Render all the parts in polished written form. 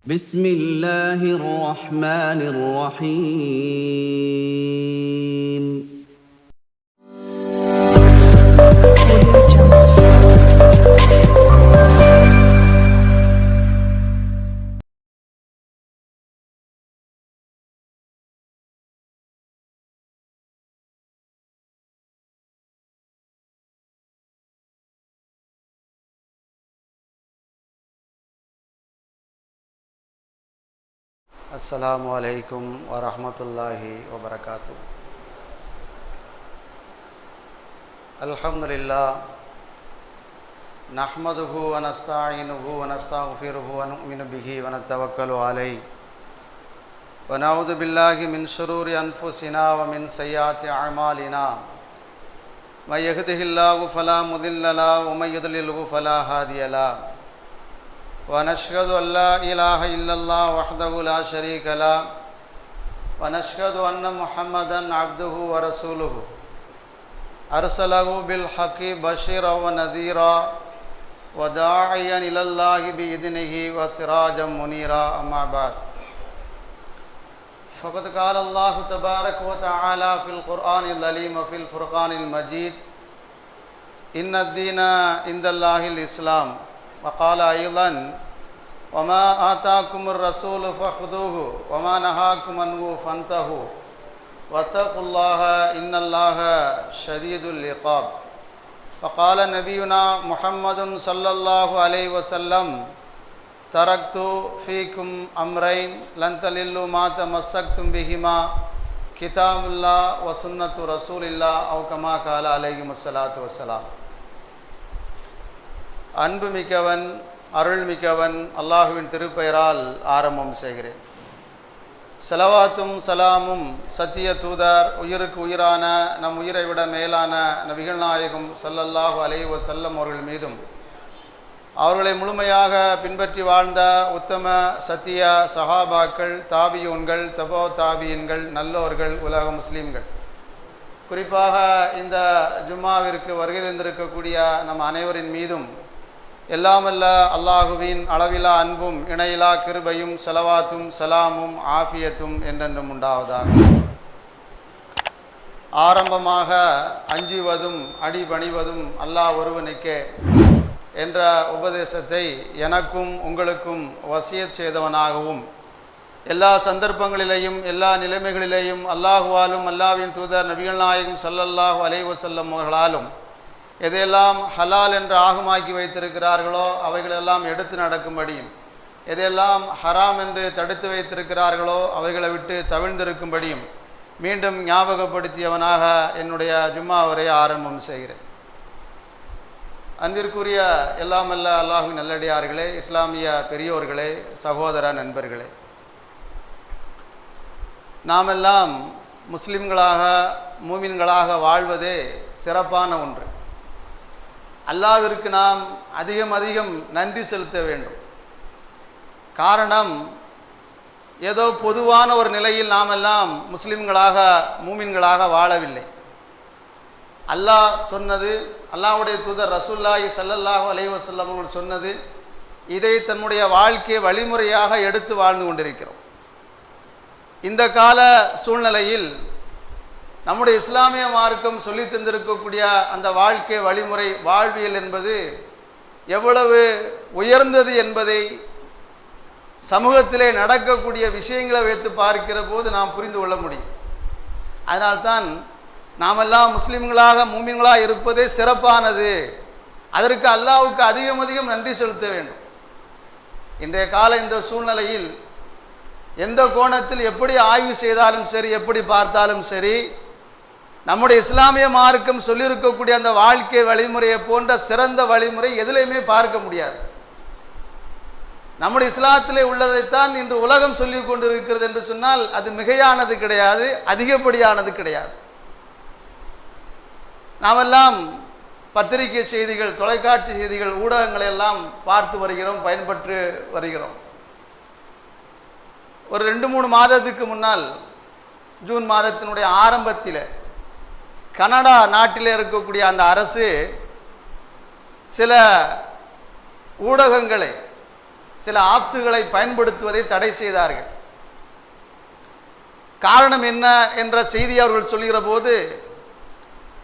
بسم الله الرحمن الرحيم السلام عليكم ورحمة الله وبركاته. الحمد لله نحمده ونستعينه ونستغفره ونؤمن به ونتوكل عليه ونعوذ بالله من شرور أنفسنا ومن سيئات أعمالنا من يهده الله فلا مضل له ومن يضلله فلا هادي له ونشهد أن لا إله إلا الله وحده لا شريك له ونشهد أن محمدا عبده ورسوله أرسله بالحق بشيرا ونذيرا وداعيا إلى الله بإذنه وسراجا منيرا. أما بعد فقد قال الله تبارك وتعالى في القرآن العظيم وفي الفرقان المجيد إن الدين عند الله الإسلام. وقال أيضا وما آتاكم الرسول فخذوه وما نهاكم عنه فانتهوا واتقوا الله إن الله شديد العقاب. وقال نبينا محمد صلى الله عليه وسلم تركت فيكم أمرين لن تضلوا ما تمسكتم بهما كتاب الله وسنة رسول الله أو كما قال عليه الصلاة والسلام. அன்பு மிக்கவன் அருள் மிக்கவன் அல்லாஹுவின் திருப்பெயரால் ஆரம்பம் செய்கிறேன். ஸலவாத்தும் சலாமும் சத்திய தூதர் உயிருக்கு உயிரான நம் உயிரை விட மேலான நபிகள் நாயகம் ஸல்லல்லாஹு அலைஹி வஸல்லம் அவர்கள் மீதும் அவர்களை முழுமையாக பின்பற்றி வாழ்ந்த உத்தம சத்திய சஹாபாக்கள் தாபியூன்கள் தபோ தாபியின்கள் நல்லோர்கள் உலக முஸ்லீம்கள் குறிப்பாக இந்த ஜும்மாவிற்கு வருகை தந்திருக்கக்கூடிய நம் அனைவரின் மீதும் எல்லாமல்ல அல்லாஹுவின் அளவிலா அன்பும் இணையிலா கிருபையும் ஸலவாத்தும் சலாமும் ஆஃபியத்தும் என்றென்றும் உண்டாவதாக. ஆரம்பமாக அஞ்சுவதும் அடிபணிவதும் அல்லாஹ் ஒருவனுக்கே என்ற உபதேசத்தை எனக்கும் உங்களுக்கும் வசியத் செய்தவனாகவும் எல்லா சந்தர்ப்பங்களிலேயும் எல்லா நிலைமைகளிலேயும் அல்லாஹுவாலும் அல்லாஹ்வின் தூதர் நபிகள் நாயகம் ஸல்லல்லாஹு அலைஹி வஸல்லம் அவர்களாலும் எதையெல்லாம் ஹலால் என்று ஆகமாக்கி வைத்திருக்கிறார்களோ அவைகளெல்லாம் எடுத்து நடக்கும்படியும் எதையெல்லாம் ஹராம் என்று தடுத்து வைத்திருக்கிறார்களோ அவைகளை விட்டு தவிழ்ந்திருக்கும்படியும் மீண்டும் ஞாபகப்படுத்தியவனாக என்னுடைய ஜும்மாவரை ஆரம்பம் செய்கிறேன். அன்பிற்குரிய எல்லாமல்ல அல்லாஹ்வின் நல்லடியார்களே, இஸ்லாமிய பெரியோர்களே, சகோதர நண்பர்களே, நாமெல்லாம் முஸ்லிம்களாக மூமின்களாக வாழ்வதே சிறப்பான ஒன்று. அல்லாஹ்விற்கு நாம் அதிகம் நன்றி செலுத்த வேண்டும். காரணம், ஏதோ பொதுவான ஒரு நிலையில் நாம் எல்லாம் முஸ்லிம்களாக மூமின்களாக வாழவில்லை. அல்லாஹ் சொன்னது, அல்லாஹ்வுடைய தூதர் ரசூலுல்லாஹி ஸல்லல்லாஹு அலைஹி வஸல்லம் அவர்கள் சொன்னது, இதை தன்னுடைய வாழ்க்கை வழிமுறையாக எடுத்து வாழ்ந்து கொண்டிருக்கிறோம். இந்த கால சூழ்நிலையில் நம்முடைய இஸ்லாமிய மார்க்கம் சொல்லி தந்திருக்கக்கூடிய அந்த வாழ்க்கை வழிமுறை வாழ்வியல் என்பது எவ்வளவு உயர்ந்தது என்பதை சமூகத்திலே நடக்கக்கூடிய விஷயங்களை வைத்து பார்க்கிற போது நாம் புரிந்து கொள்ள முடியும். அதனால்தான் நாமெல்லாம் முஸ்லிம்களாக மூமின்களாக இருப்பதே சிறப்பானது. அதற்கு அல்லாஹ்வுக்கு அதிகம் நன்றி செலுத்த வேண்டும். இன்றைய கால இந்த சூழ்நிலையில் எந்த கோணத்தில் எப்படி ஆய்வு செய்தாலும் சரி, எப்படி பார்த்தாலும் சரி, நம்முடைய இஸ்லாமிய மார்க்கம் சொல்லியிருக்கக்கூடிய அந்த வாழ்க்கை வழிமுறையை போன்ற சிறந்த வழிமுறை எதிலையுமே பார்க்க முடியாது. நம்முடைய இஸ்லாத்திலே உள்ளதைத்தான் இன்று உலகம் சொல்லிக் கொண்டிருக்கிறது என்று சொன்னால் அது மிகையானது கிடையாது, அதிகப்படியானது கிடையாது. நாமெல்லாம் பத்திரிகை செய்திகள், தொலைக்காட்சி செய்திகள், ஊடகங்களை எல்லாம் பார்த்து வருகிறோம், பயன்பெற்று வருகிறோம். ஒரு 2-3 மாதத்துக்கு முன்னால் ஜூன் மாதத்தினுடைய ஆரம்பத்தில் கனடா நாட்டில் இருக்கக்கூடிய அந்த அரசு சில ஊடகங்களை சில ஆப்ஸுகளை பயன்படுத்துவதை தடை செய்தார்கள். காரணம் என்ன என்ற செய்தி அவர்கள் சொல்கிற போது,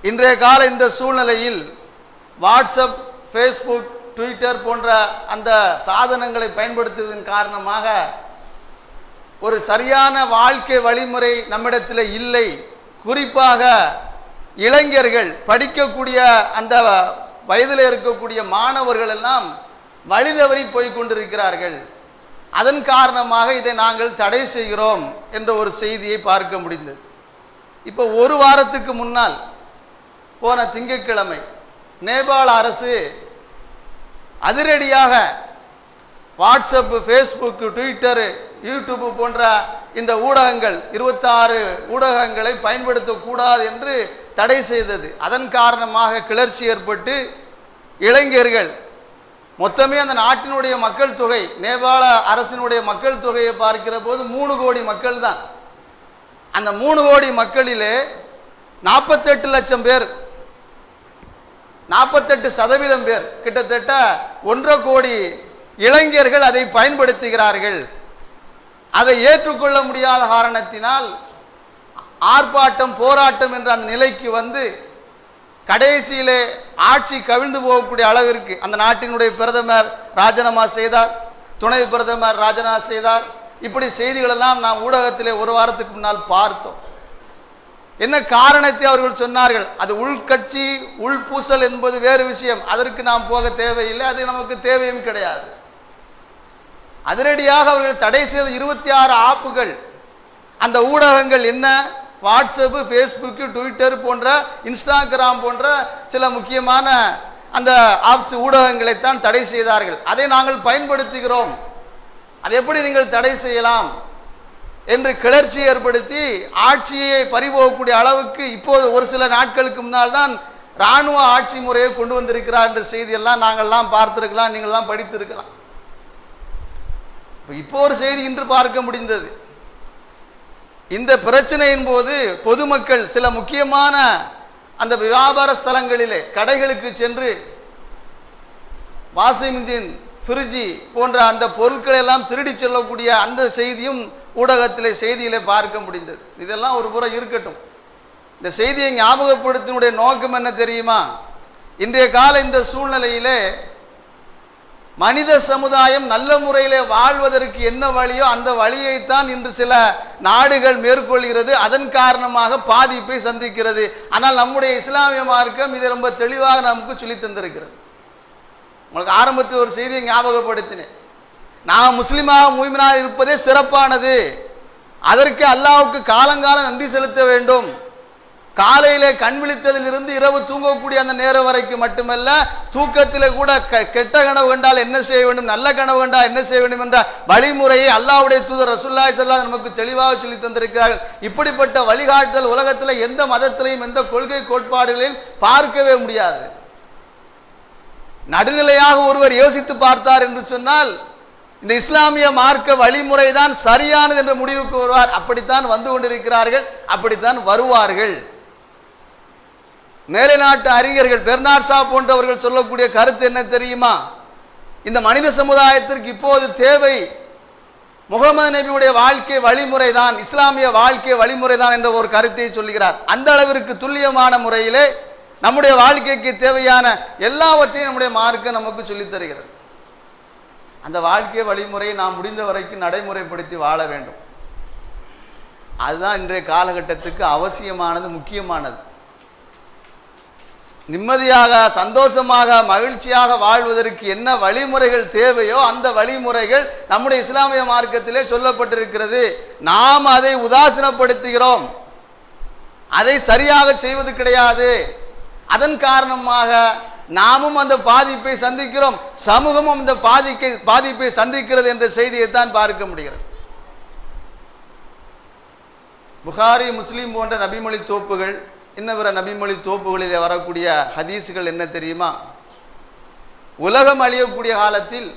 இன்றைய கால இந்த சூழ்நிலையில் வாட்ஸ்அப், ஃபேஸ்புக், ட்விட்டர் போன்ற அந்த சாதனங்களை பயன்படுத்துவதன் காரணமாக ஒரு சரியான வாழ்க்கை வழிமுறை நம்மிடத்தில் இல்லை. குறிப்பாக இளைஞர்கள், படிக்கக்கூடிய அந்த வயதில் இருக்கக்கூடிய மாணவர்கள் எல்லாம் வழிதவறி போய் கொண்டிருக்கிறார்கள். அதன் காரணமாக இதை நாங்கள் தடை செய்கிறோம் என்ற ஒரு செய்தியை பார்க்க முடிந்தது. இப்போ ஒரு வாரத்துக்கு முன்னால் போன திங்கட்கிழமை நேபாள அரசு அதிரடியாக வாட்ஸ்அப், ஃபேஸ்புக், ட்விட்டர், யூடியூப் போன்ற இந்த ஊடகங்கள் 26 ஊடகங்களை பயன்படுத்தக்கூடாது என்று தடை செய்தது. அதன் காரணமாக கிளர்ச்சி ஏற்பட்டு இளைஞர்கள், மொத்தமே அந்த நாட்டினுடைய மக்கள் தொகை, நேபாள அரசினுடைய மக்கள் தொகையை பார்க்கிற போது 3 கோடி மக்கள் தான். அந்த 3 கோடி மக்களிலே 48 லட்சம் பேர், 48% பேர், கிட்டத்தட்ட 1.5 கோடி இளைஞர்கள் அதை பயன்படுத்துகிறார்கள். அதை ஏற்றுக்கொள்ள முடியாத காரணத்தினால் ஆர்ப்பாட்டம், போராட்டம் என்ற அந்த நிலைக்கு வந்து கடைசியிலே ஆட்சி கவிழ்ந்து போகக்கூடிய அளவிற்கு அந்த நாட்டினுடைய பிரதமர் ராஜினாமா செய்தார், துணை பிரதமர் ராஜினாமா செய்தார். இப்படி செய்திகள் எல்லாம் நாம் ஊடகத்திலே ஒரு வாரத்துக்கு முன்னால் பார்த்தோம். என்ன காரணத்தை அவர்கள் சொன்னார்கள்? அது உள்கட்சி உள்பூசல் என்பது வேறு விஷயம், அதற்கு நாம் போக தேவையில்லை, அது நமக்கு தேவையும் கிடையாது. அதிரடியாக அவர்கள் தடை செய்த 26 ஆப்புகள், அந்த ஊடகங்கள் என்ன, வாட்ஸ்அப், ஃபேஸ்புக், ட்விட்டர் போன்ற, இன்ஸ்டாகிராம் போன்ற சில முக்கியமான அந்த ஆப்ஸ் ஊடகங்களைத்தான் தடை செய்தார்கள். அதை நாங்கள் பயன்படுத்துகிறோம், அதை எப்படி நீங்கள் தடை செய்யலாம் என்று கிளர்ச்சி ஏற்படுத்தி ஆட்சியை பறிபோகக்கூடிய அளவுக்கு இப்போது ஒரு சில நாட்களுக்கு முன்னால் தான் இராணுவ ஆட்சி முறையை கொண்டு வந்திருக்கிறார் என்ற செய்தியெல்லாம் நாங்கள்லாம் பார்த்திருக்கலாம், நீங்கள்லாம் படித்திருக்கலாம். இப்போ ஒரு செய்தி இன்று பார்க்க முடிந்தது. இந்த பிரச்சனையின் போது பொதுமக்கள் சில முக்கியமான அந்த வியாபார ஸ்தலங்களிலே கடைகளுக்கு சென்று வாஷிங் மிஷின், ஃப்ரிட்ஜி போன்ற அந்த பொருட்களை எல்லாம் திருடி செல்லக்கூடிய அந்த செய்தியும் ஊடகத்திலே செய்தியிலே பார்க்க முடிந்தது. இதெல்லாம் ஒரு புறம் இருக்கட்டும். இந்த செய்தியை ஞாபகப்படுத்தினுடைய நோக்கம் என்ன தெரியுமா? இன்றைய கால இந்த சூழ்நிலையிலே மனித சமுதாயம் நல்ல முறையிலே வாழ்வதற்கு என்ன வழியோ அந்த வழியைத்தான் இன்று சில நாடுகள் மேற்கொள்கிறது. அதன் காரணமாக பாதிப்பை சந்திக்கிறது. ஆனால் நம்முடைய இஸ்லாமிய மார்க்கம் இதை ரொம்ப தெளிவாக நமக்கு சொல்லி தந்திருக்கிறது. உங்களுக்கு ஆரம்பத்தில் ஒரு செய்தியை ஞாபகப்படுத்தினேன். நாம் முஸ்லிமாக மூமினாக இருப்பதே சிறப்பானது. அதற்கு அல்லாஹ்வுக்கு காலங்காலம் நன்றி செலுத்த வேண்டும். காலையிலே கண் விழித்ததிலிருந்து இரவு தூங்கக்கூடிய அந்த நேரம் வரைக்கும் மட்டுமல்ல, தூக்கத்திலே கூட கெட்ட கனவு கண்டால் என்ன செய்ய வேண்டும், நல்ல கனவு கண்டால் என்ன செய்ய வேண்டும் என்ற வழிமுறையை அல்லாஹ்வுடைய தூதர் ரசூலுல்லாஹி ஸல்லல்லாஹு அலைஹி நமக்கு தெளிவாக சொல்லி தந்திருக்கிறார்கள். இப்படிப்பட்ட வழிகாட்டுதல் உலகத்தில் எந்த மதத்திலையும் எந்த கொள்கை கோட்பாடுகளையும் பார்க்கவே முடியாது. நடுநிலையாக ஒருவர் யோசித்து பார்த்தார் என்று சொன்னால் இந்த இஸ்லாமிய மார்க்க வழிமுறை தான் சரியானது என்ற முடிவுக்கு வருவார். அப்படித்தான் வந்து கொண்டிருக்கிறார்கள், அப்படித்தான் வருவார்கள். மேலை நாட்டு அறிஞர்கள் பெர்னார்ட் ஷா போன்றவர்கள் சொல்லக்கூடிய கருத்து என்ன தெரியுமா? இந்த மனித சமுதாயத்திற்கு இப்போது தேவை முகமது நபியுடைய வாழ்க்கை வழிமுறை தான், இஸ்லாமிய வாழ்க்கை வழிமுறை தான் என்ற ஒரு கருத்தை சொல்கிறார். அந்த அளவிற்கு துல்லியமான முறையிலே நம்முடைய வாழ்க்கைக்கு தேவையான எல்லாவற்றையும் நம்முடைய மார்க்கம் நமக்கு சொல்லித் தருகிறது. அந்த வாழ்க்கை வழிமுறையை நாம் முடிந்த வரைக்கும் நடைமுறைப்படுத்தி வாழ வேண்டும். அதுதான் இன்றைய காலகட்டத்துக்கு அவசியமானது, முக்கியமானது. நிம்மதியாக, சந்தோஷமாக, மகிழ்ச்சியாக வாழ்வதற்கு என்ன வழிமுறைகள் தேவையோ அந்த வழிமுறைகள் நம்முடைய இஸ்லாமிய மார்க்கத்திலே சொல்லப்பட்டிருக்கிறது. நாம் அதை உதாசீனப்படுத்துகிறோம், அதை சரியாக செய்வது கிடையாது. அதன் காரணமாக நாமும் அந்த பாதிப்பை சந்திக்கிறோம், சமூகமும் அந்த பாதிப்பை சந்திக்கிறது என்ற செய்தியைத்தான் பார்க்க முடிகிறது. புகாரி, முஸ்லீம் போன்ற நபிமொழி தோப்புகள், இன்னும் பிற நபிமொழி தோப்புகளில் வரக்கூடிய ஹதீஸுகள் என்ன தெரியுமா? உலகம் அழியக்கூடிய காலத்தில்,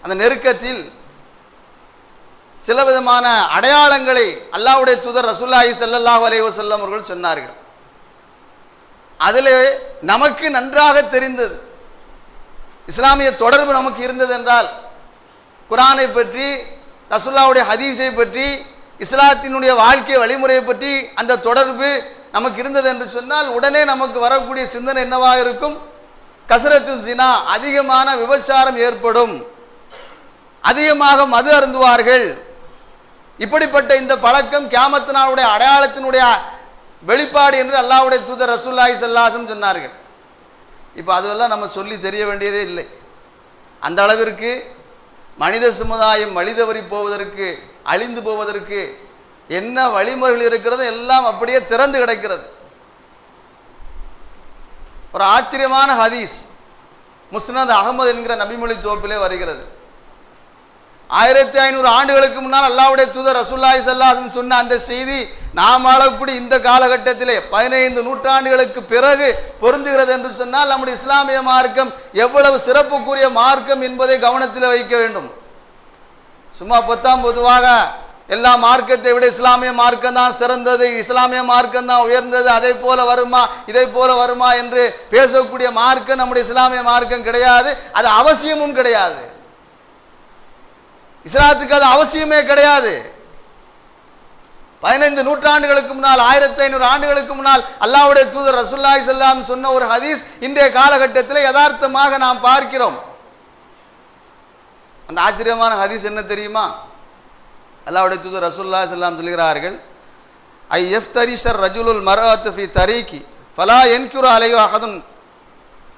அந்த நெருக்கத்தில் சில விதமான அடையாளங்களை அல்லாஹ்வுடைய தூதர் ரசூலுல்லாஹி ஸல்லல்லாஹு அலைஹி வஸல்லம் அவர்கள் சொன்னார்கள். அதில் நமக்கு நன்றாக தெரிந்தது, இஸ்லாமிய தொடர்பு நமக்கு இருந்தது என்றால் குர்ஆனை பற்றி, ரசூலுல்லாஹ்வுடைய ஹதீஸை பற்றி, இஸ்லாத்தினுடைய வாழ்க்கை வழிமுறையை பற்றி அந்த தொடர்பு நமக்கு இருந்தது என்று சொன்னால் உடனே நமக்கு வரக்கூடிய சிந்தனை என்னவாக இருக்கும்? கஸ்ரத்து ஜினா, அதிகமான விபச்சாரம் ஏற்படும், அதிகமாக மது அருந்துவார்கள். இப்படிப்பட்ட இந்த பழக்கம் கியாமத் நாளுடைய அடையாளத்தினுடைய வெளிப்பாடு என்று அல்லாஹ்வுடைய தூதர் ரசூலுல்லாஹி ஸல்லல்லாஹு அலைஹி வஸல்லம் சொன்னார்கள். இப்போ அதுவெல்லாம் நம்ம சொல்லி தெரிய வேண்டியதே இல்லை. அந்த அளவிற்கு மனித சமுதாயம் வழிதவறி போவதற்கு, அழிந்து போவதற்கு என்ன வழிமுறைகள் இருக்கிறது எல்லாம் அப்படியே திறந்து கிடக்கிறது. ஒரு ஆச்சரியமான ஹதீஸ் முஸ்னத் அகமது என்கிற நபிமொழி தொகுப்பிலே வருகிறது. 1500 ஆண்டுகளுக்கு முன்னால் அல்லாஹ்வுடைய தூதர் ரசூலுல்லாஹி ஸல்லல்லாஹு அலைஹி வஸல்லம் சொன்ன அந்த செய்தி நாம் ஆளக்கூடிய இந்த காலகட்டத்திலே 15 நூற்றாண்டுகளுக்கு பிறகு பொருந்துகிறது என்று சொன்னால் நம்முடைய இஸ்லாமிய மார்க்கம் எவ்வளவு சிறப்புக்குரிய மார்க்கம் என்பதை கவனத்தில் வைக்க வேண்டும். சும்மா பொதுவாக எல்லா மார்க்கத்தை விட இஸ்லாமிய மார்க்கம் தான் சிறந்தது, இஸ்லாமிய மார்க்கம் தான் உயர்ந்தது, அதை போல வருமா இதை போல வருமா என்று பேசக்கூடிய மார்க்கம் நம்முடைய இஸ்லாமிய மார்க்கம் கிடையாது. அது அவசியமும் கிடையாது. இஸ்லாத்துக்கு அது அவசியமே கிடையாது. 15 நூற்றாண்டுகளுக்கு முன்னால், 1500 ஆண்டுகளுக்கு முன்னால் அல்லாஹ்வுடைய தூதர் ரசூலுல்லாஹி ஸல்லல்லாஹு அலைஹி வஸல்லம் சொன்ன ஒரு ஹதீஸ் இன்றைய காலகட்டத்தில் யதார்த்தமாக நாம் பார்க்கிறோம். அந்த ஆச்சரியமான ஹதீஸ் என்ன தெரியுமா? அல்லாஹ்வுடைய தூதர் ரசூலுல்லாஹி ஸல்லல்லாஹு அலைஹி வஸல்லம் சொல்கிறார்கள், ஐ யஃப்தரிஷர் ரஜுலுல் மர்அத்து ஃபி தரீகி ஃபலா யன்குரு அலைஹி அஹதுன்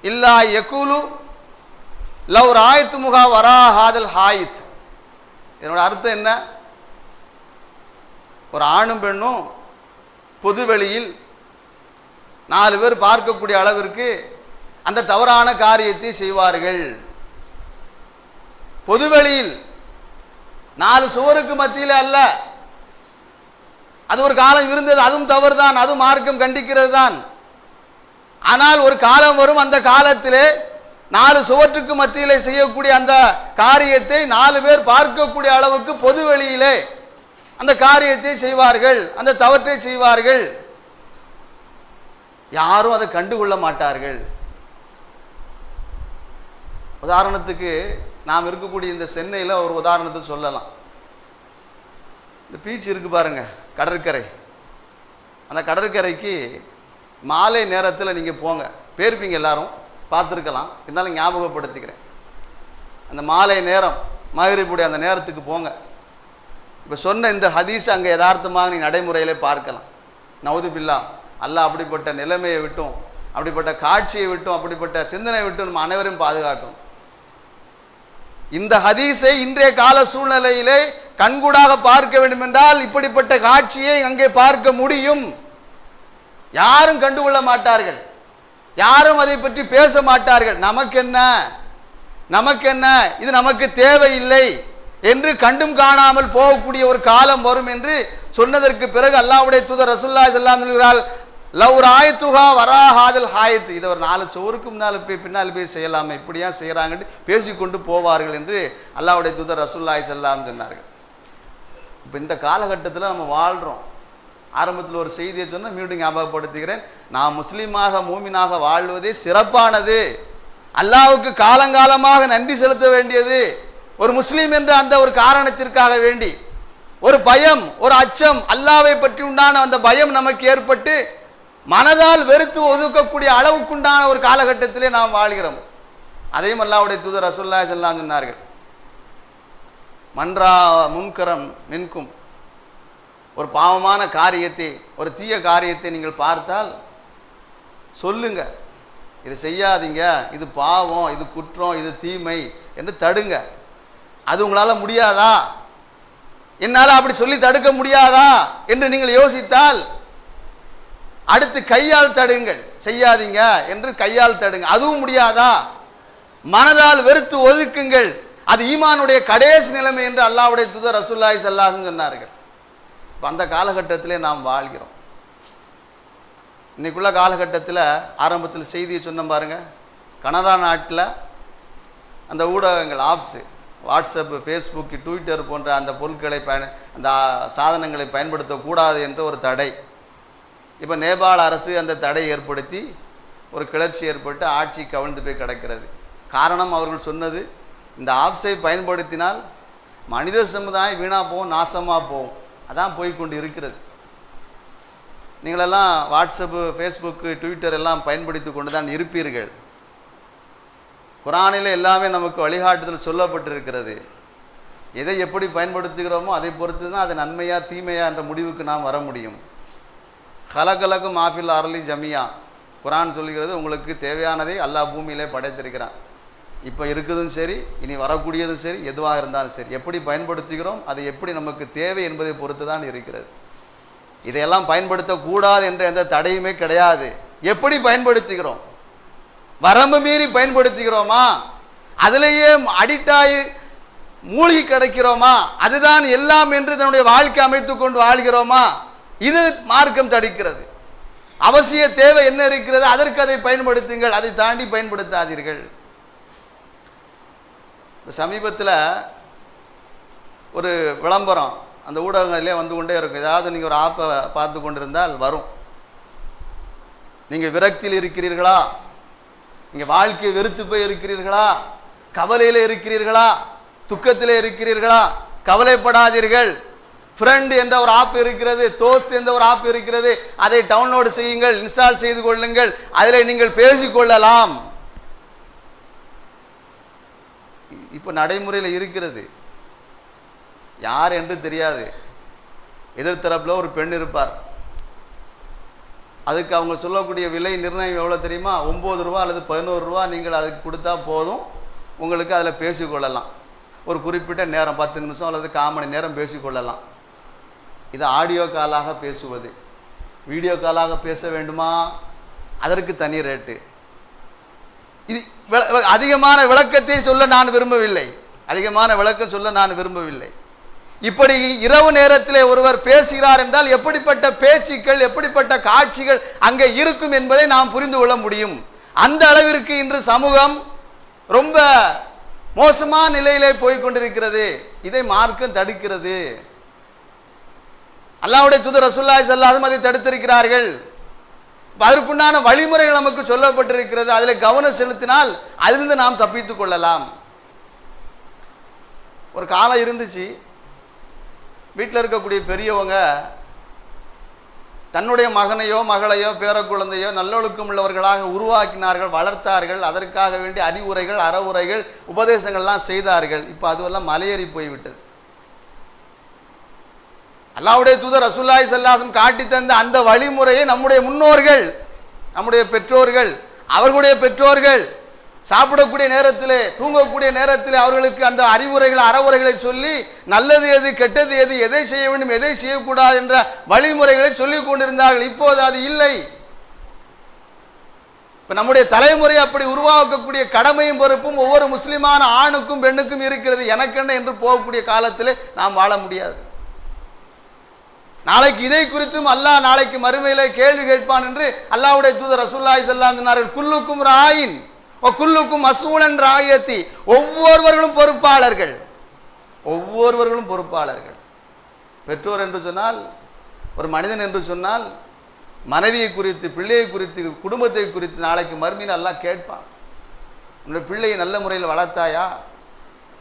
இல்லா யகூலு லவ் ராயத்துமுஹா வரா ஹாதல் ஹாயித். இதனோட அர்த்தம் என்ன? ஒரு ஆணும் பெண்ணும் பொதுவெளியில் 4 பேர் பார்க்கக்கூடிய அளவிற்கு அந்த தவறான காரியத்தை செய்வார்கள். பொதுவெளியில் 4 சுவருக்கு மத்தியில் அல்ல. அது ஒரு காலம் இருந்தது, அதுவும் தவறு தான், அதுவும் மார்க்கம் கண்டிக்கிறது தான். ஆனால் ஒரு காலம் வரும், அந்த காலத்திலே 4 சுவற்றுக்கு மத்தியிலே செய்யக்கூடிய அந்த காரியத்தை 4 பேர் பார்க்கக்கூடிய அளவுக்கு பொதுவெளியிலே அந்த காரியத்தை செய்வார்கள், அந்த தவற்றை செய்வார்கள். யாரும் அதை கண்டுகொள்ள மாட்டார்கள். உதாரணத்துக்கு நாம் இருக்கக்கூடிய இந்த சென்னையில் ஒரு உதாரணத்துக்கு சொல்லலாம். இந்த பீச் இருக்கு பாருங்க, கடற்கரை. அந்த கடற்கரைக்கு மாலை நேரத்தில் நீங்கள் போங்க, போயிருப்பீங்க, எல்லாரும் பார்த்துருக்கலாம், இருந்தாலும் ஞாபகப்படுத்திக்கிறேன். அந்த மாலை நேரம் மகரிபுடைய அந்த நேரத்துக்கு போங்க. இப்போ சொன்ன இந்த ஹதீஸ் அங்கே யதார்த்தமாக நீ நடைமுறையிலே பார்க்கலாம். நவுது பில்லா, அல்லாஹ் அப்படிப்பட்ட நிலைமையை விட்டும், அப்படிப்பட்ட காட்சியை விட்டும், அப்படிப்பட்ட சிந்தனையை விட்டும் நம்ம அனைவரும் பாதுகாக்கணும். இந்த ஹதீஸை இன்றைய கால சூழ்நிலையிலே கண்கூடாக பார்க்க வேண்டும் என்றால் இப்படிப்பட்ட காட்சியை அங்கே பார்க்க முடியும். யாரும் கண்டுகொள்ள மாட்டார்கள், யாரும் அதை பற்றி பேச மாட்டார்கள். நமக்கு என்ன, இது நமக்கு தேவையில்லை என்று கண்டும் காணாமல் போகக்கூடிய ஒரு காலம் வரும் என்று சொன்னதற்கு பிறகு அல்லாஹ்வுடைய தூதர் ரசூலுல்லாஹி ஸல்லல்லாஹு அலைஹி வஸல்லம் லவ் ராயத்துஹா வரா ஹாதல் ஹாயத், இதை ஒரு 4 சுவருக்கு முன்னால் பின்னால் போய் செய்யலாமே, இப்படியா செய்கிறாங்கன்னு பேசிக்கொண்டு போவார்கள் என்று அல்லாஹ்வுடைய தூதர் ரசூலுல்லாஹி ஸல்லல்லாஹு அலைஹி வஸல்லம் சொன்னார்கள். இப்போ இந்த காலகட்டத்தில் நம்ம வாழ்கிறோம். ஆரம்பத்தில் ஒரு செய்தியை சொன்னால் மீண்டும் ஞாபகப்படுத்துகிறேன். நாம் முஸ்லீமாக மூமினாக வாழ்வதே சிறப்பானது, அல்லாஹ்வுக்கு காலங்காலமாக நன்றி செலுத்த வேண்டியது. ஒரு முஸ்லீம் என்ற அந்த ஒரு காரணத்திற்காக வேண்டி ஒரு பயம், ஒரு அச்சம், அல்லாஹ்வை பற்றி உண்டான அந்த பயம் நமக்கு ஏற்பட்டு மனதால் வெறுத்து ஒதுக்கக்கூடிய அளவுக்குண்டான ஒரு காலகட்டத்திலே நாம் வாழ்கிறோம். அதையும் அல்லாஹ்வுடைய தூதர் ரசூலுல்லாஹி ஸல்லல்லாஹு அலைஹி வஸல்லம் சொன்னார்கள், மன்றா முன்கரம் மின்கும், ஒரு பாவமான காரியத்தை, ஒரு தீய காரியத்தை நீங்கள் பார்த்தால் சொல்லுங்க, இதை செய்யாதீங்க, இது பாவம், இது குற்றம், இது தீமை என்று தடுங்க. அது உங்களால் முடியாதா, என்னால் அப்படி சொல்லி தடுக்க முடியாதா என்று நீங்கள் யோசித்தால் அடுத்து கையால் தடுங்கள், செய்யாதீங்க என்று கையால் தடுங்க. அதுவும் முடியாதா, மனதால் வெறுத்து ஒதுக்குங்கள். அது ஈமானுடைய கடைசி நிலைமை என்று அல்லாஹ்வுடைய தூதர் ரசூலுல்லாஹி ஸல்லல்லாஹு அலைஹி வஸல்லம் சொன்னார்கள். இப்போ அந்த காலகட்டத்திலே நாம் வாழ்கிறோம். இன்னைக்குள்ள காலகட்டத்தில் ஆரம்பத்தில் செய்தியை சொன்ன பாருங்க, கனடா நாட்டில் அந்த ஊடகங்கள், ஆப்ஸு, வாட்ஸ்அப், ஃபேஸ்புக், ட்விட்டர் போன்ற அந்த பொருட்களை அந்த சாதனங்களை பயன்படுத்தக்கூடாது என்ற ஒரு தடை. இப்போ நேபாள அரசு அந்த தடை ஏற்படுத்தி ஒரு கிளர்ச்சி ஏற்பட்டு ஆட்சி கவிழ்ந்து போய் கிடக்கிறது. காரணம் அவர்கள் சொன்னது, இந்த ஆப்ஸை பயன்படுத்தினால் மனித சமுதாயம் வீணாக போகும், நாசமாக போகும். அதான் போய்கொண்டு இருக்கிறது. நீங்களெல்லாம் வாட்ஸ்அப்பு, ஃபேஸ்புக்கு, ட்விட்டர் எல்லாம் பயன்படுத்தி கொண்டு தான் இருப்பீர்கள். குர்ஆனில் எல்லாமே நமக்கு வழிகாட்டுதல் சொல்லப்பட்டிருக்கிறது. எதை எப்படி பயன்படுத்துகிறோமோ அதை பொறுத்து தான் அது நன்மையா தீமையா என்ற முடிவுக்கு நாம் வர முடியும். ஹலகலக்கும் மாஃபில் அர்லி ஜமியா, குர்ஆன் சொல்கிறது உங்களுக்கு தேவையானதை அல்லாஹ் பூமியிலே படைத்திருக்கிறான். இப்போ இருக்குதும் சரி, இனி வரக்கூடியதும் சரி, எதுவாக இருந்தாலும் சரி, எப்படி பயன்படுத்துகிறோம் அது எப்படி நமக்கு தேவை என்பதை பொறுத்து தான் இருக்கிறது. இதையெல்லாம் பயன்படுத்தக்கூடாது என்ற எந்த தடையுமே கிடையாது. எப்படி பயன்படுத்துகிறோம், வரம்பு மீறி பயன்படுத்துகிறோமா, அதிலேயே அடிக்டாகி மூழ்கி கிடைக்கிறோமா, அதுதான் எல்லாம் என்று தன்னுடைய வாழ்க்கை அமைத்து கொண்டு வாழ்கிறோமா, இது மார்க்கம் தடுக்கிறது. அவசிய தேவை என்ன இருக்கிறது, அதற்கு அதை பயன்படுத்துங்கள், அதை தாண்டி பயன்படுத்தாதீர்கள். சமீபத்தில் ஒரு விளம்பரம் அந்த ஊடகங்களிலே வந்து கொண்டே இருக்கும். ஏதாவது நீங்கள் ஒரு ஆப்பை பார்த்து கொண்டிருந்தால் வரும். நீங்கள் விரக்தியில் இருக்கிறீர்களா, நீங்கள் வாழ்க்கையை வெறுத்து போய் இருக்கிறீர்களா, கவலையில் இருக்கிறீர்களா, துக்கத்தில் இருக்கிறீர்களா, கவலைப்படாதீர்கள். ஃப்ரெண்ட் என்ற ஒரு ஆப் இருக்கிறது, தோஸ்த் என்ற ஒரு ஆப் இருக்கிறது, அதை டவுன்லோடு செய்யுங்கள், இன்ஸ்டால் செய்து கொள்ளுங்கள், அதில் நீங்கள் பேசிக்கொள்ளலாம். இப்போ நடைமுறையில் இருக்கிறது. யார் என்று தெரியாது. எதிர்த்தரப்பில் ஒரு பெண் இருப்பார். அதுக்கு அவங்க சொல்லக்கூடிய விலை நிர்ணயம் எவ்வளோ தெரியுமா? 9 ரூபா அல்லது 11 ரூபா. நீங்கள் அதுக்கு கொடுத்தா போதும், உங்களுக்கு அதில் பேசிக்கொள்ளலாம். ஒரு குறிப்பிட்ட நேரம் 10 நிமிஷம் அல்லது 1/4 மணி நேரம் பேசிக்கொள்ளலாம். இது ஆடியோ காலாக பேசுவது. வீடியோ காலாக பேச வேண்டுமா, அதற்கு தனி ரேட்டு. இது அதிகமான விளக்கத்தை சொல்ல நான் விரும்பவில்லை, அதிகமான விளக்கம் சொல்ல நான் விரும்பவில்லை. இப்படி இரவு நேரத்திலே ஒருவர் பேசுகிறார் என்றால் எப்படிப்பட்ட பேச்சுக்கள், எப்படிப்பட்ட காட்சிகள் அங்கே இருக்கும் என்பதை நாம் புரிந்து கொள்ள முடியும். அந்த அளவிற்கு இன்று சமூகம் ரொம்ப மோசமான நிலையிலே போய்கொண்டிருக்கிறது. இதை மார்க்கம் தடுக்கிறது. அல்லாஹ்வுடைய தூதர் ரசூலுல்லாஹி ஸல்லல்லாஹு அலைஹி வஸல்லம் அதை தடுத்திருக்கிறார்கள். அதற்குண்டான வழிமுறைகள் நமக்கு சொல்லப்பட்டிருக்கிறது. அதில் கவனம் செலுத்தினால் அதிலிருந்து நாம் தப்பித்துக் கொள்ளலாம். ஒரு காலம் இருந்துச்சு, வீட்டில் இருக்கக்கூடிய பெரியவங்க தன்னுடைய மகனையோ மகளையோ பேர குழந்தையோ நல்லொழுக்கம் உள்ளவர்களாக உருவாக்கினார்கள், வளர்த்தார்கள். அதற்காக வேண்டிய அறிவுரைகள், அறவுரைகள், உபதேசங்கள்லாம் செய்தார்கள். இப்போ அதுவெல்லாம் மலையேறி போய்விட்டது. அல்லாஹ்வுடைய தூதர் ரசூலுல்லாஹி ஸல்லல்லாஹு அலைஹி வஸல்லம் காட்டி தந்த அந்த வழிமுறையை நம்முடைய முன்னோர்கள், நம்முடைய பெற்றோர்கள், அவர்களுடைய பெற்றோர்கள் சாப்பிடக்கூடிய நேரத்திலே, தூங்கக்கூடிய நேரத்திலே அவர்களுக்கு அந்த அறிவுரைகள், அறவுரைகளை சொல்லி நல்லது எது, கெட்டது எது, எதை செய்ய வேண்டும், எதை செய்யக்கூடாது என்ற வழிமுறைகளை சொல்லிக் கொண்டிருந்தார்கள். இப்போது அது இல்லை. இப்போ நம்முடைய தலைமுறை அப்படி உருவாக்கக்கூடிய கடமையும் பொறுப்பும் ஒவ்வொரு முஸ்லிமான ஆணுக்கும் பெண்ணுக்கும் இருக்கிறது. எனக்கென்ன என்று போகக்கூடிய காலத்திலே நாம் வாழ முடியாது. நாளைக்கு இதை குறித்தும் அல்லாஹ் நாளைக்கு மறுமையிலே கேள்வி கேட்பான் என்று அல்லாஹ்வுடைய தூதர் ரசூலுல்லாஹி ஸல்லல்லாஹு அலைஹி வஸல்லம் சொன்னார்கள். குல்லுக்கும் ராயின் வ குல்லுக்கும் மஸ்ஊலன் ராயத்தி. ஒவ்வொருவர்களும் பொறுப்பாளர்கள், ஒவ்வொருவர்களும் பொறுப்பாளர்கள். பெற்றோர் என்று சொன்னால், ஒரு மனிதன் என்று சொன்னால், மனைவியை குறித்து, பிள்ளையை குறித்து, குடும்பத்தை குறித்து நாளைக்கு மறுமையில் அல்லாஹ் கேட்பான். உன்னுடைய பிள்ளையை நல்ல முறையில் வளர்த்தாயா,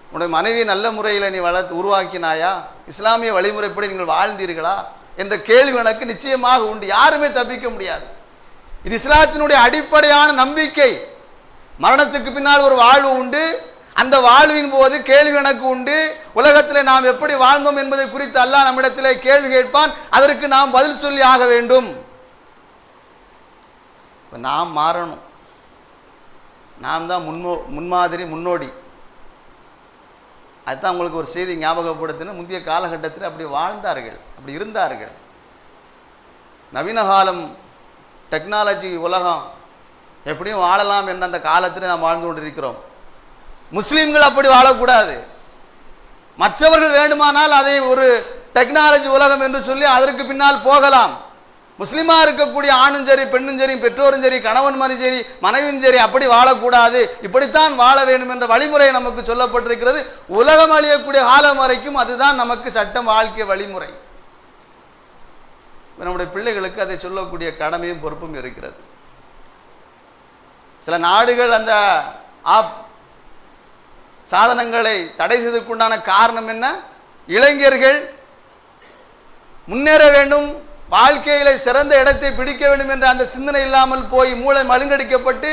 உன்னுடைய மனைவியை நல்ல முறையில் நீ உருவாக்கினாயா, இஸ்லாமிய வழிமுறைப்படி நீங்கள் வாழ்ந்தீர்களா என்ற கேள்வி எனக்கு நிச்சயமாக உண்டு. யாருமே தப்பிக்க முடியாது. இது இஸ்லாத்தினுடைய அடிப்படையான நம்பிக்கை. மரணத்துக்கு பின்னால் ஒரு வாழ்வு உண்டு. அந்த வாழ்வின் போது கேள்வி எனக்கு உண்டு. உலகத்தில் நாம் எப்படி வாழ்ந்தோம் என்பதை குறித்து அல்லாஹ் நம்மிடத்திலே கேள்வி கேட்பான். அதற்கு நாம் பதில் சொல்லி ஆக வேண்டும். இப்போ நாம் மாறணும். நாம் தான் முன்மாதிரி, முன்னோடி. அதுதான் உங்களுக்கு ஒரு செய்தி ஞாபகப்படுத்தின. முந்தைய காலகட்டத்தில் அப்படி வாழ்ந்தார்கள், அப்படி இருந்தார்கள். நவீன காலம், டெக்னாலஜி உலகம் எப்படியும் வாழலாம் என்ற அந்த காலத்தில் நாம் வாழ்ந்து கொண்டிருக்கிறோம். முஸ்லீம்கள் அப்படி வாழக்கூடாது. மற்றவர்கள் வேண்டுமானால் அதை ஒரு டெக்னாலஜி உலகம் என்று சொல்லி அதற்கு பின்னால் போகலாம். முஸ்லீமா இருக்கக்கூடிய ஆணும் சரி, பெண்ணும் சரி, பெற்றோரும் சரி, கணவன்மாரும் சரி, மனைவியும் சரி அப்படி வாழக்கூடாது. இப்படித்தான் வாழ வேண்டும் என்ற வழிமுறை நமக்கு சொல்லப்பட்டிருக்கிறது. உலகம் அழியக்கூடிய காலம் வரைக்கும் அதுதான் நமக்கு சட்டம், வாழ்க்கை வழிமுறை. நம்முடைய பிள்ளைகளுக்கு அதை சொல்லக்கூடிய கடமையும் பொறுப்பும் இருக்கிறது. சில நாடுகள் அந்த ஆப் சாதனங்களை தடை செய்வதற்குண்டான காரணம் என்ன? இளைஞர்கள் முன்னேற வேண்டும், வாழ்க்கையில சிறந்த இடத்தை பிடிக்க வேண்டும் என்ற அந்த சிந்தனை இல்லாமல் போய் மூளை மழுங்கடிக்கப்பட்டு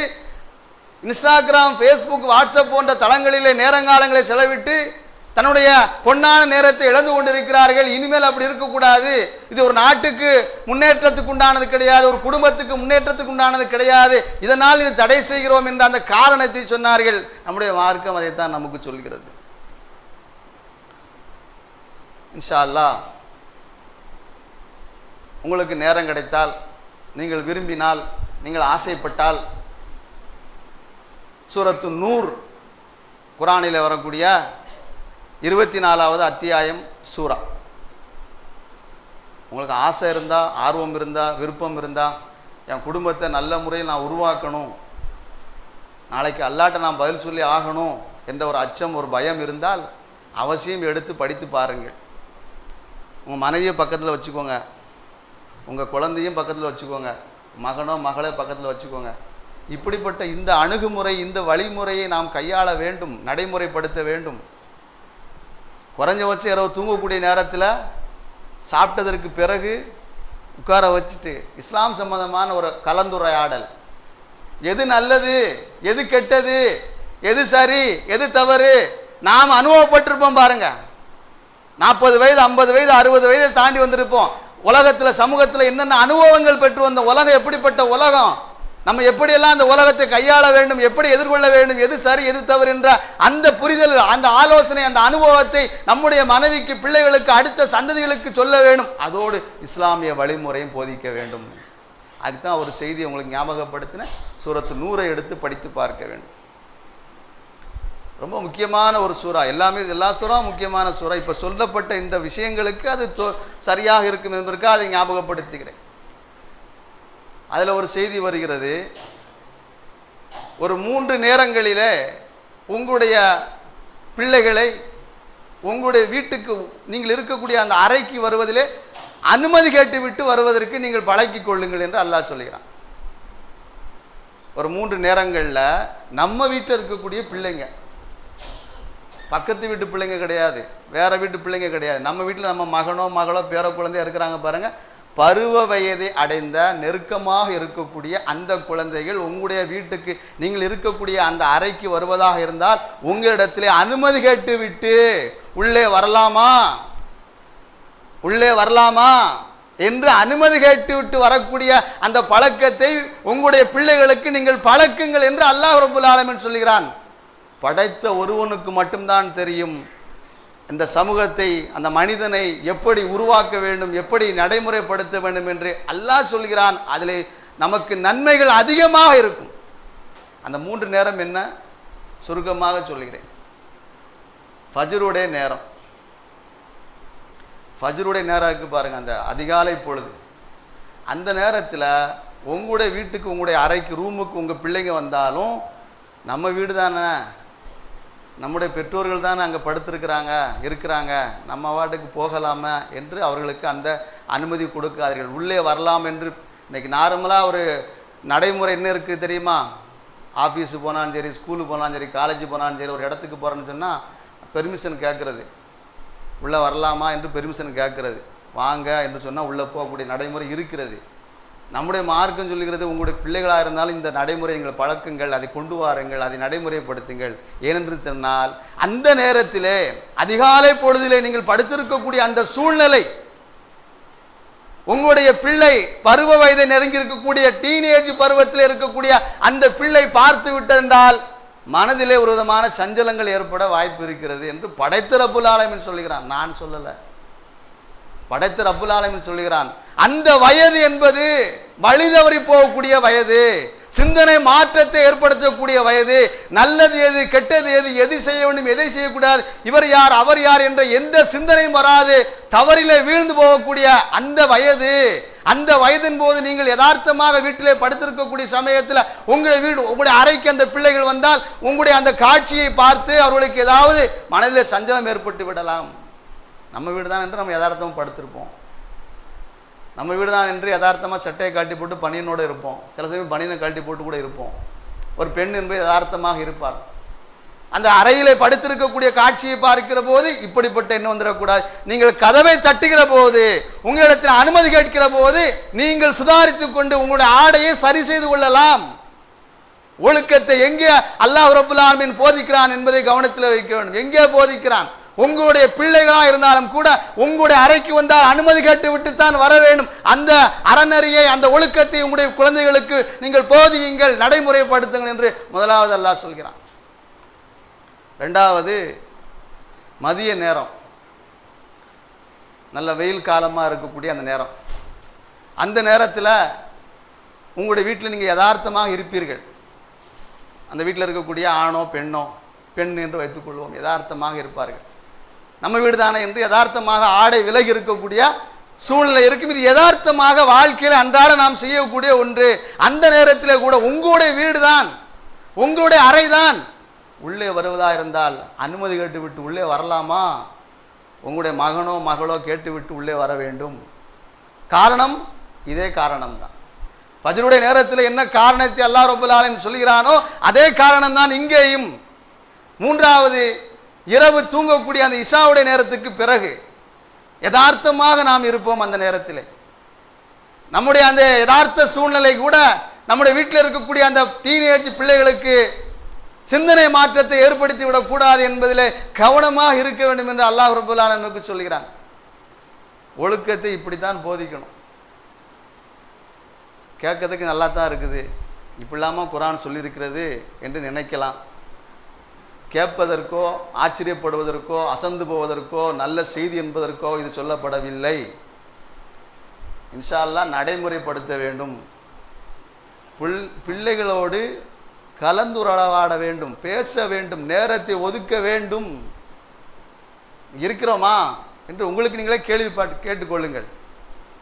இன்ஸ்டாகிராம், ஃபேஸ்புக், வாட்ஸ்அப் போன்ற தளங்களிலே நேரங்காலங்களை செலவிட்டு தன்னுடைய பொன்னான நேரத்தை இழந்து கொண்டிருக்கிறார்கள். இனிமேல் அப்படி இருக்கக்கூடாது. இது ஒரு நாட்டுக்கு முன்னேற்றத்துக்கு உண்டானது கிடையாது, ஒரு குடும்பத்துக்கு முன்னேற்றத்துக்கு உண்டானது கிடையாது. இதனால் இது தடை செய்கிறோம் என்ற அந்த காரணத்தை சொன்னார்கள். நம்முடைய மார்க்கம் அதைத்தான் நமக்கு சொல்கிறது. இன்ஷா அல்லாஹ் உங்களுக்கு நேரம் கிடைத்தால், நீங்கள் விரும்பினால், நீங்கள் ஆசைப்பட்டால் சூரத்து நூர் குர்ஆனில் வரக்கூடிய 24வது அத்தியாயம் சூரா, உங்களுக்கு ஆசை இருந்தால், ஆர்வம் இருந்தால், விருப்பம் இருந்தால், என் குடும்பத்தை நல்ல முறையில் நான் உருவாக்கணும், நாளைக்கு அல்லாட்ட நான் பதில் சொல்லி ஆகணும் என்ற ஒரு அச்சம், ஒரு பயம் இருந்தால் அவசியம் எடுத்து படித்து பாருங்கள். உங்கள் மனைவியை பக்கத்தில் வச்சுக்கோங்க, உங்கள் குழந்தையும் பக்கத்தில் வச்சுக்கோங்க, மகனோ மகளோ பக்கத்தில் வச்சுக்கோங்க. இப்படிப்பட்ட இந்த அணுகுமுறை, இந்த வழிமுறையை நாம் கையாள வேண்டும், நடைமுறைப்படுத்த வேண்டும். குறைஞ்சபட்சம் இரவு தூங்கக்கூடிய நேரத்தில் சாப்பிட்டதற்கு பிறகு உட்கார வச்சுட்டு இஸ்லாம் சம்பந்தமான ஒரு கலந்துரையாடல், எது நல்லது, எது கெட்டது, எது சரி, எது தவறு, நாம் அனுபவப்பட்டிருப்போம் பாருங்க. 40 வயது, 50 வயது, 60 வயதை தாண்டி வந்திருப்போம். உலகத்தில், சமூகத்தில் என்னென்ன அனுபவங்கள் பெற்று வந்த உலகம் எப்படிப்பட்ட உலகம், நம்ம எப்படியெல்லாம் அந்த உலகத்தை கையாள வேண்டும், எப்படி எதிர்கொள்ள வேண்டும், எது சரி எது தவறு என்ற அந்த புரிதல், அந்த ஆலோசனை, அந்த அனுபவத்தை நம்முடைய மனைவிக்கு, பிள்ளைகளுக்கு, அடுத்த சந்ததிகளுக்கு சொல்ல வேண்டும். அதோடு இஸ்லாமிய வழிமுறையும் போதிக்க வேண்டும். அதுதான் ஒரு செய்தி உங்களுக்கு ஞாபகப்படுத்தின சூரத்து நூரை எடுத்து படித்து பார்க்க வேண்டும். ரொம்ப முக்கியமான ஒரு சூறா. எல்லா சூறாவும் முக்கியமான சூறா. இப்போ சொல்லப்பட்ட இந்த விஷயங்களுக்கு அது சரியாக இருக்கும் என்பதற்காக அதை ஞாபகப்படுத்துகிறேன். அதில் ஒரு செய்தி வருகிறது, ஒரு 3 நேரங்களிலே உங்களுடைய பிள்ளைகளை உங்களுடைய வீட்டுக்கு, நீங்கள் இருக்கக்கூடிய அந்த அறைக்கு வருவதிலே அனுமதி கேட்டுவிட்டு வருவதற்கு நீங்கள் பழக்கிக் கொள்ளுங்கள் என்று அல்லாஹ் சொல்கிறான். ஒரு 3 நேரங்களில் நம்ம வீட்டில் இருக்கக்கூடிய பிள்ளைங்க, பக்கத்து வீட்டு பிள்ளைங்க கிடையாது, வேற வீட்டு பிள்ளைங்க கிடையாது, நம்ம வீட்டில் நம்ம மகனோ மகளோ பேர குழந்தைய இருக்கிறாங்க பாருங்க, பருவ வயதை அடைந்த நெருக்கமாக இருக்கக்கூடிய அந்த குழந்தைகள் உங்களுடைய வீட்டுக்கு, நீங்கள் இருக்கக்கூடிய அந்த அறைக்கு வருவதாக இருந்தால் உங்களிடத்திலே அனுமதி கேட்டு விட்டு உள்ளே வரலாமா, உள்ளே வரலாமா என்று அனுமதி கேட்டு விட்டு வரக்கூடிய அந்த பழக்கத்தை உங்களுடைய பிள்ளைகளுக்கு நீங்கள் பழக்குங்கள் என்று அல்லாஹ் ரப்பல் ஆலமீன் சொல்கிறான். படைத்த ஒருவனுக்கு மட்டும்தான் தெரியும் இந்த சமூகத்தை, அந்த மனிதனை எப்படி உருவாக்க வேண்டும், எப்படி நடைமுறைப்படுத்த வேண்டும் என்று அல்லாஹ் சொல்கிறான். அதில் நமக்கு நன்மைகள் அதிகமாக இருக்கும். அந்த 3 நேரம் என்ன, சுருக்கமாக சொல்கிறேன். ஃபஜ்ருடைய நேரம், ஃபஜ்ருடைய நேரம் இருக்குது பாருங்கள், அந்த அதிகாலை பொழுது. அந்த நேரத்தில் உங்களுடைய வீட்டுக்கு, உங்களுடைய அறைக்கு, ரூமுக்கு உங்கள் பிள்ளைங்க வந்தாலும், நம்ம வீடு தானே, நம்முடைய பெற்றோர்கள் தானே அங்கே இருக்கிறாங்க, நம்ம வாட்டுக்கு போகலாமா என்று அவர்களுக்கு அந்த அனுமதி கொடுக்காதீர்கள். உள்ளே வரலாம் என்று இன்றைக்கி நார்மலாக ஒரு நடைமுறை என்ன இருக்குது தெரியுமா? ஆஃபீஸுக்கு போனாலும் சரி, ஸ்கூலுக்கு போனாலும் சரி, காலேஜ் போனாலும் சரி, ஒரு இடத்துக்கு போகிறேன்னு சொன்னால் பெர்மிஷன் கேட்குறது, உள்ளே வரலாமா என்று பெர்மிஷன் கேட்குறது, வாங்க என்று சொன்னால் உள்ளே போகக்கூடிய நடைமுறை இருக்கிறது. நம்முடைய மார்க்கம் சொல்லுகிறது, உங்களுடைய பிள்ளைகளாக இருந்தாலும் இந்த நடைமுறை எங்கள் பழக்கங்கள், அதை கொண்டு வாருங்கள், அதை நடைமுறைப்படுத்துங்கள். ஏனென்று சொன்னால் அந்த நேரத்திலே அதிகாலை பொழுதிலே நீங்கள் படுத்திருக்கக்கூடிய அந்த சூழ்நிலை, உங்களுடைய பிள்ளை பருவ வயதை நெருங்கி இருக்கக்கூடிய டீனேஜ் பருவத்தில் இருக்கக்கூடிய அந்த பிள்ளை பார்த்து விட்டென்றால் மனதிலே ஒரு விதமான சஞ்சலங்கள் ஏற்பட வாய்ப்பு இருக்கிறது என்று படைத்த ரப்புல் ஆலமீன் சொல்லுகிறான். நான் சொல்லலை, படைத்த ரப்புல் ஆலமீன் சொல்லுகிறான். அந்த வயது என்பது வழிதவறி போகக்கூடிய வயது, சிந்தனை மாற்றத்தை ஏற்படுத்தக்கூடிய வயது, நல்லது எது, கெட்டது எது, எது செய்ய வேண்டும், எதை செய்யக்கூடாது, இவர் யார், அவர் யார் என்ற எந்த சிந்தனையும் வராது தவறிலே வீழ்ந்து போகக்கூடிய அந்த வயது. அந்த வயதின் போது நீங்கள் யதார்த்தமாக வீட்டிலே படுத்திருக்கக்கூடிய சமயத்தில் உங்களுடைய அறைக்கு அந்த பிள்ளைகள் வந்தால் உங்களுடைய அந்த காட்சியை பார்த்து அவர்களுக்கு ஏதாவது மனதிலே சஞ்சலம் ஏற்பட்டு விடலாம். நம்ம வீடு தான் என்று நம்ம யதார்த்தமாக படுத்திருப்போம், நம்ம வீடு தான் என்று யதார்த்தமாக சட்டையை கழட்டி போட்டு பனியனோடு இருப்போம், சில சமயம் பனியனை கழட்டி போட்டு கூட இருப்போம். ஒரு பெண் என்பது யதார்த்தமாக இருப்பார். அந்த அறையிலே படுத்திருக்கக்கூடிய காட்சியை பார்க்கிற போது இப்படிப்பட்ட எண்ணம் வந்துடக்கூடாது. நீங்கள் கதவை தட்டுகிற போது, உங்களிடத்தில் அனுமதி கேட்கிற போது நீங்கள் சுதாரித்துக் கொண்டு உங்களுடைய ஆடையை சரி செய்து கொள்ளலாம். ஒழுக்கத்தை எங்கே அல்லாஹ் ரப்பல் ஆலமீன் போதிக்கிறான் என்பதை கவனத்தில் வைக்க வேண்டும். எங்கே போதிக்கிறான்? உங்களுடைய பிள்ளைகளா இருந்தாலும் கூட உங்களுடைய அறைக்கு வந்தால் அனுமதி கேட்டு விட்டுத்தான் வர வேண்டும். அந்த அறநெறியை, அந்த ஒழுக்கத்தை உங்களுடைய குழந்தைகளுக்கு நீங்கள் போதியுங்கள், நடைமுறைப்படுத்துங்கள் என்று முதலாவது அல்லாஹ் சொல்கிறான். ரெண்டாவது, மதிய நேரம், நல்ல வெயில் காலமாக இருக்கக்கூடிய அந்த நேரம். அந்த நேரத்தில் உங்களுடைய வீட்டில் நீங்கள் யதார்த்தமாக இருப்பீர்கள். அந்த வீட்டில் இருக்கக்கூடிய ஆணோ பெண்ணோ, பெண் என்று வைத்துக்கொள்வோம், யதார்த்தமாக இருப்பார்கள். நம்ம வீடு தானே என்று யதார்த்தமாக ஆடை விலகி இருக்கக்கூடிய சூழ்நிலை இருக்கும். இது யதார்த்தமாக வாழ்க்கையில் அன்றாட நாம் செய்யக்கூடிய ஒன்று. அந்த நேரத்தில் கூட உங்களுடைய வீடு தான், உங்களுடைய அறை தான். உள்ளே வருவதாக இருந்தால் அனுமதி கேட்டுவிட்டு உள்ளே வரலாமா? உங்களுடைய மகனோ மகளோ கேட்டுவிட்டு உள்ளே வர வேண்டும். காரணம் இதே காரணம்தான். ஃபஜ்ருடைய நேரத்தில் என்ன காரணத்தை அல்லாஹ் ரப்பல் ஆலமீன் சொல்கிறானோ அதே காரணம் தான் இங்கேயும். மூன்றாவது, இரவு தூங்கக்கூடிய அந்த இஷாவுடைய நேரத்துக்கு பிறகு யதார்த்தமாக நாம் இருப்போம். அந்த நேரத்தில் நம்முடைய அந்த யதார்த்த சூழ்நிலை கூட நம்முடைய வீட்டில் இருக்கக்கூடிய அந்த டீனேஜ் பிள்ளைகளுக்கு சிந்தனை மாற்றத்தை ஏற்படுத்தி விடக்கூடாது என்பதிலே கவனமாக இருக்க வேண்டும் என்று அல்லாஹ் ரப்பல் ஆலமீன் நமக்கு சொல்கிறான். ஒழுக்கத்தை இப்படித்தான் போதிக்கணும். கேட்கறதுக்கு நல்லா தான் இருக்குது, இப்படிலாமா குர்ஆன் சொல்லியிருக்கிறது என்று நினைக்கலாம். கேட்பதற்கோ ஆச்சரியப்படுவதற்கோ அசந்து போவதற்கோ நல்ல செய்தி என்பதற்கோ இது சொல்லப்படவில்லை. இன்ஷா அல்லாஹ் நடைமுறைப்படுத்த வேண்டும். பிள்ளைகளோடு கலந்துரையாட வேண்டும், பேச வேண்டும், நேரத்தை ஒதுக்க வேண்டும். இருக்கிறோமா என்று உங்களுக்கு நீங்களே கேட்டுக்கொள்ளுங்கள்.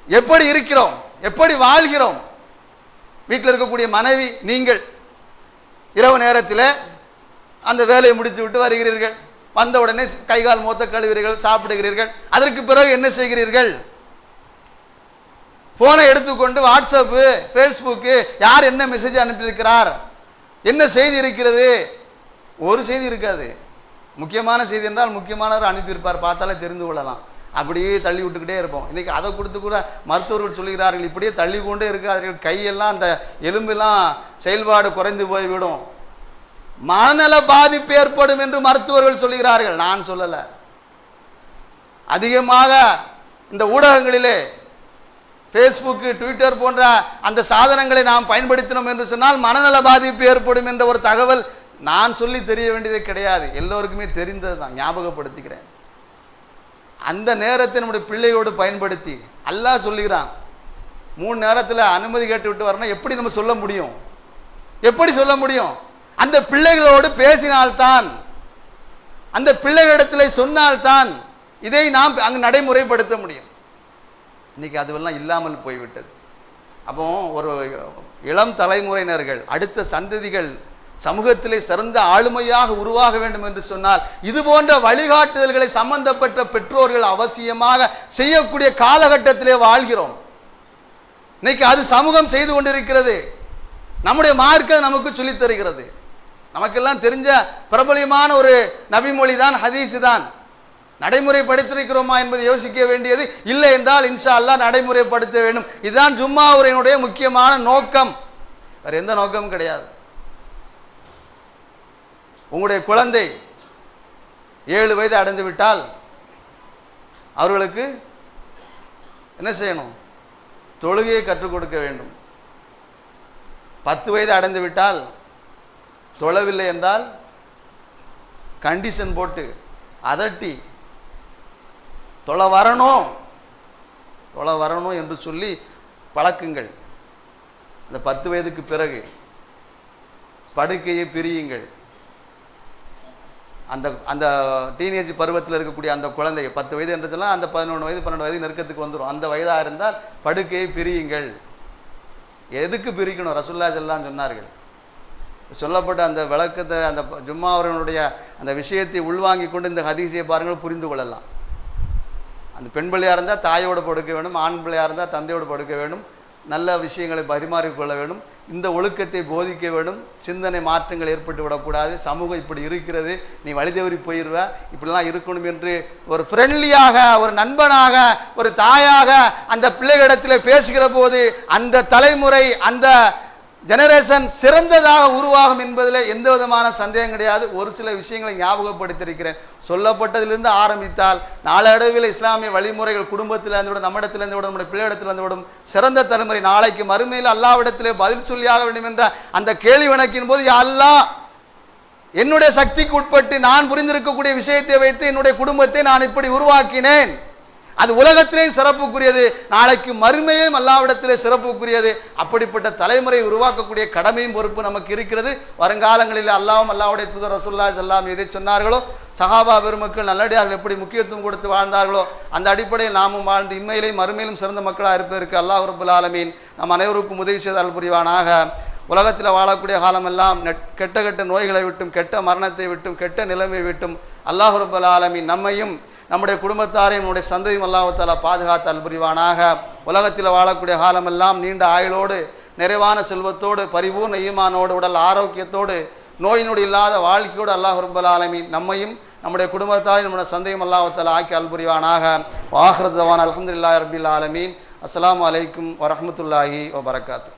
எப்படி இருக்கிறோம், எப்படி வாழ்கிறோம்? வீட்டில் இருக்கக்கூடிய மனைவி, நீங்கள் இரவு நேரத்தில் அந்த வேலையை முடித்து விட்டு வருகிறீர்கள். வந்த உடனே கைகால் மூத்த கழுவுகிறீர்கள், சாப்பிடுகிறீர்கள். அதற்கு பிறகு என்ன செய்கிறீர்கள்? போனை எடுத்துக்கொண்டு வாட்ஸ்அப்பு, ஃபேஸ்புக்கு, யார் என்ன மெசேஜ் அனுப்பியிருக்கிறார், என்ன செய்தி இருக்கிறது? ஒரு செய்தி இருக்காது. முக்கியமான செய்தி என்றால் முக்கியமானவர் அனுப்பியிருப்பார், பார்த்தாலே தெரிந்து கொள்ளலாம். அப்படியே தள்ளி விட்டுக்கிட்டே இருப்போம். இன்றைக்கி அதை கொடுத்து கூட மருத்துவர்கள் சொல்கிறார்கள், இப்படியே தள்ளி கொண்டே இருக்கார்கள், கையெல்லாம் அந்த எலும்பெல்லாம் செயல்பாடு குறைந்து போய்விடும், மனநல பாதிப்பு ஏற்படும் என்று மருத்துவர்கள் சொல்கிறார்கள். நான் சொல்லலை. அதிகமாக இந்த ஊடகங்களிலே ஃபேஸ்புக்கு, ட்விட்டர் போன்ற அந்த சாதனங்களை நாம் பயன்படுத்தினோம் என்று சொன்னால் மனநல பாதிப்பு ஏற்படும் என்ற ஒரு தகவல் நான் சொல்லி தெரிய வேண்டியதே கிடையாது, எல்லோருக்குமே தெரிந்தது தான். ஞாபகப்படுத்திக்கிறேன். அந்த நேரத்தை நம்முடைய பிள்ளையோடு பயன்படுத்தி அல்லாஹ் சொல்லுகிறான், 3 நேரத்தில் அனுமதி கேட்டு விட்டு வரணும். எப்படி நம்ம சொல்ல முடியும்? எப்படி சொல்ல முடியும்? அந்த பிள்ளைகளோடு பேசினால்தான், அந்த பிள்ளைகளிடத்தில் சொன்னால்தான் இதை நாம் அங்கு நடைமுறைப்படுத்த முடியும். இன்றைக்கி அதுவெல்லாம் இல்லாமல் போய்விட்டது. அப்போ ஒரு இளம் தலைமுறையினர்கள், அடுத்த சந்ததிகள் சமூகத்திலே சிறந்த ஆளுமையாக உருவாக வேண்டும் என்று சொன்னால் இது போன்ற வழிகாட்டுதல்களை சம்பந்தப்பட்ட பெற்றோர்கள் அவசியமாக செய்யக்கூடிய காலகட்டத்திலே வாழ்கிறோம். இன்னைக்கு அது சமூகம் செய்து கொண்டிருக்கிறது. நம்முடைய மார்க்கம் நமக்கு சொல்லித் தருகிறது. நமக்கெல்லாம் தெரிஞ்ச பிரபலியமான ஒரு நபிமொழி தான், ஹதீஸ் தான். நடைமுறைப்படுத்திருக்கிறோமா என்பதை யோசிக்க வேண்டியது. இல்லை என்றால் இன்ஷா அல்லாஹ் நடைமுறைப்படுத்த வேண்டும். இதுதான் ஜும்மா உரையினுடைய முக்கியமான நோக்கம், வேறு எந்த நோக்கமும் கிடையாது. உங்களுடைய குழந்தை 7 வயது அடைந்து விட்டால் அவர்களுக்கு என்ன செய்யணும்? தொழுகையை கற்றுக் கொடுக்க வேண்டும். 10 வயது அடைந்து விட்டால், தொழவில்லை என்றால் கண்டிஷன் போட்டு அதட்டி தொலை வரணும் என்று சொல்லி பழக்குங்கள். இந்த 10 வயதுக்கு பிறகு படுக்கையை பிரியுங்கள். அந்த அந்த டீனேஜ் பருவத்தில் இருக்கக்கூடிய அந்த குழந்தை 10 வயது என்று சொன்னால் அந்த 11 வயது 12 வயது நெருக்கத்துக்கு வந்துடும். அந்த வயதாக இருந்தால் படுக்கையை பிரியுங்கள். எதுக்கு பிரிக்கணும்? ரசூலுல்லாஹி ஸல்லல்லாஹு அலைஹி வஸல்லம் சொன்னார்கள். சொல்லப்பட்ட அந்த விளக்கத்தை, அந்த ஜும்மா அவர்களுடைய அந்த விஷயத்தை உள்வாங்கி கொண்டு இந்த ஹதீஸை பாருங்கள், புரிந்து கொள்ளலாம். அந்த பெண் பிள்ளையாக இருந்தால் தாயோடு படுக்க வேண்டும், ஆண் பிள்ளையாக இருந்தால் தந்தையோடு படுக்க வேண்டும். நல்ல விஷயங்களை பரிமாறிக்கொள்ள வேண்டும், இந்த ஒழுக்கத்தை போதிக்க வேண்டும். சிந்தனை மாற்றங்கள் ஏற்பட்டு விடக்கூடாது. சமூகம் இப்படி இருக்கிறது, நீ வழி தவறி போயிடுவ, இப்படிலாம் இருக்கணும் என்று ஒரு ஃப்ரெண்ட்லியாக, ஒரு நண்பனாக, ஒரு தாயாக அந்த பிள்ளைகளிடத்தில் பேசுகிற போது அந்த தலைமுறை, அந்த ஜெனரேஷன் சிறந்ததாக உருவாகும் என்பதில் எந்த விதமான சந்தேகம் கிடையாது. ஒரு சில விஷயங்களை ஞாபகப்படுத்தியிருக்கிறேன். சொல்லப்பட்டதிலிருந்து ஆரம்பித்தால் நாளடைவில் இஸ்லாமிய வழிமுறைகள் குடும்பத்திலிருந்து விடும், நம்மிடத்திலிருந்து விடும், நம்முடைய பிள்ளையிடத்திலிருந்து விடும். சிறந்த தலைமுறை நாளைக்கு மறுமையில் அல்லாஹ்விடத்திலே பதில் சொல்லியாக வேண்டும் என்ற அந்த கேள்வி வணக்கின் போது, யா அல்லாஹ், என்னுடைய சக்திக்கு உட்பட்டு நான் புரிந்திருக்கக்கூடிய விஷயத்தை வைத்து என்னுடைய குடும்பத்தை நான் இப்படி உருவாக்கினேன், அது உலகத்திலேயும் சிறப்புக்குரியது, நாளைக்கு மறுமையும் அல்லாஹ்விடத்திலே சிறப்புக்குரியது. அப்படிப்பட்ட தலைமுறை உருவாக்கக்கூடிய கடமையும் பொறுப்பு நமக்கு இருக்கிறது. வருங்காலங்களில் அல்லாஹ்வும் அல்லாஹ்வுடைய தூதர் ரசூலுல்லாஹி ஸல்லல்லாஹு அலைஹி வஸல்லம் எதை சொன்னார்களோ, சஹாபா பெருமக்கள் நல்லடியார்கள் எப்படி முக்கியத்துவம் கொடுத்து வாழ்ந்தார்களோ, அந்த அடிப்படையில் நாமும் வாழ்ந்து இம்மையிலேயும் மறுமையிலும் சிறந்த மக்களாக இருப்பதற்கு அல்லாஹ் ரப்பல் ஆலமீன் நம் அனைவருக்கும் உதவி செய்து அருள் புரிவானாக. உலகத்தில் வாழக்கூடிய காலமெல்லாம் கெட்ட கெட்ட நோய்களை விட்டும், கெட்ட மரணத்தை விட்டும், கெட்ட நிலைமை விட்டும் அல்லாஹ் ரப்பல் ஆலமீன் நம்மையும் நம்முடைய குடும்பத்தாரையும் நம்முடைய சந்ததியும் அல்லாஹ் தஆலா பாதுகாத்து அருள் புரிவானாக. உலகத்தில் வாழக்கூடிய காலமெல்லாம் நீண்ட ஆயுளோடு, நிறைவான செல்வத்தோடு, பரிபூர்ண ஈமானோடு, உடல் ஆரோக்கியத்தோடு, நோய் நொடி இல்லாத வாழ்க்கையோடு அல்லாஹ் ரப்பல் ஆலமீன் நம்மையும் நம்முடைய குடும்பத்தாரையும் நம்முடைய சந்ததியும் அல்லாஹ் தஆலா ஆக்கி அருள் புரிவானாக. வாஹிரு தவானா அல்ஹம்துலில்லாஹி ரப்பில் ஆலமீன். அஸ்ஸலாமு அலைக்கும் வரஹ்மத்துல்லாஹி வபரகாத்துஹு.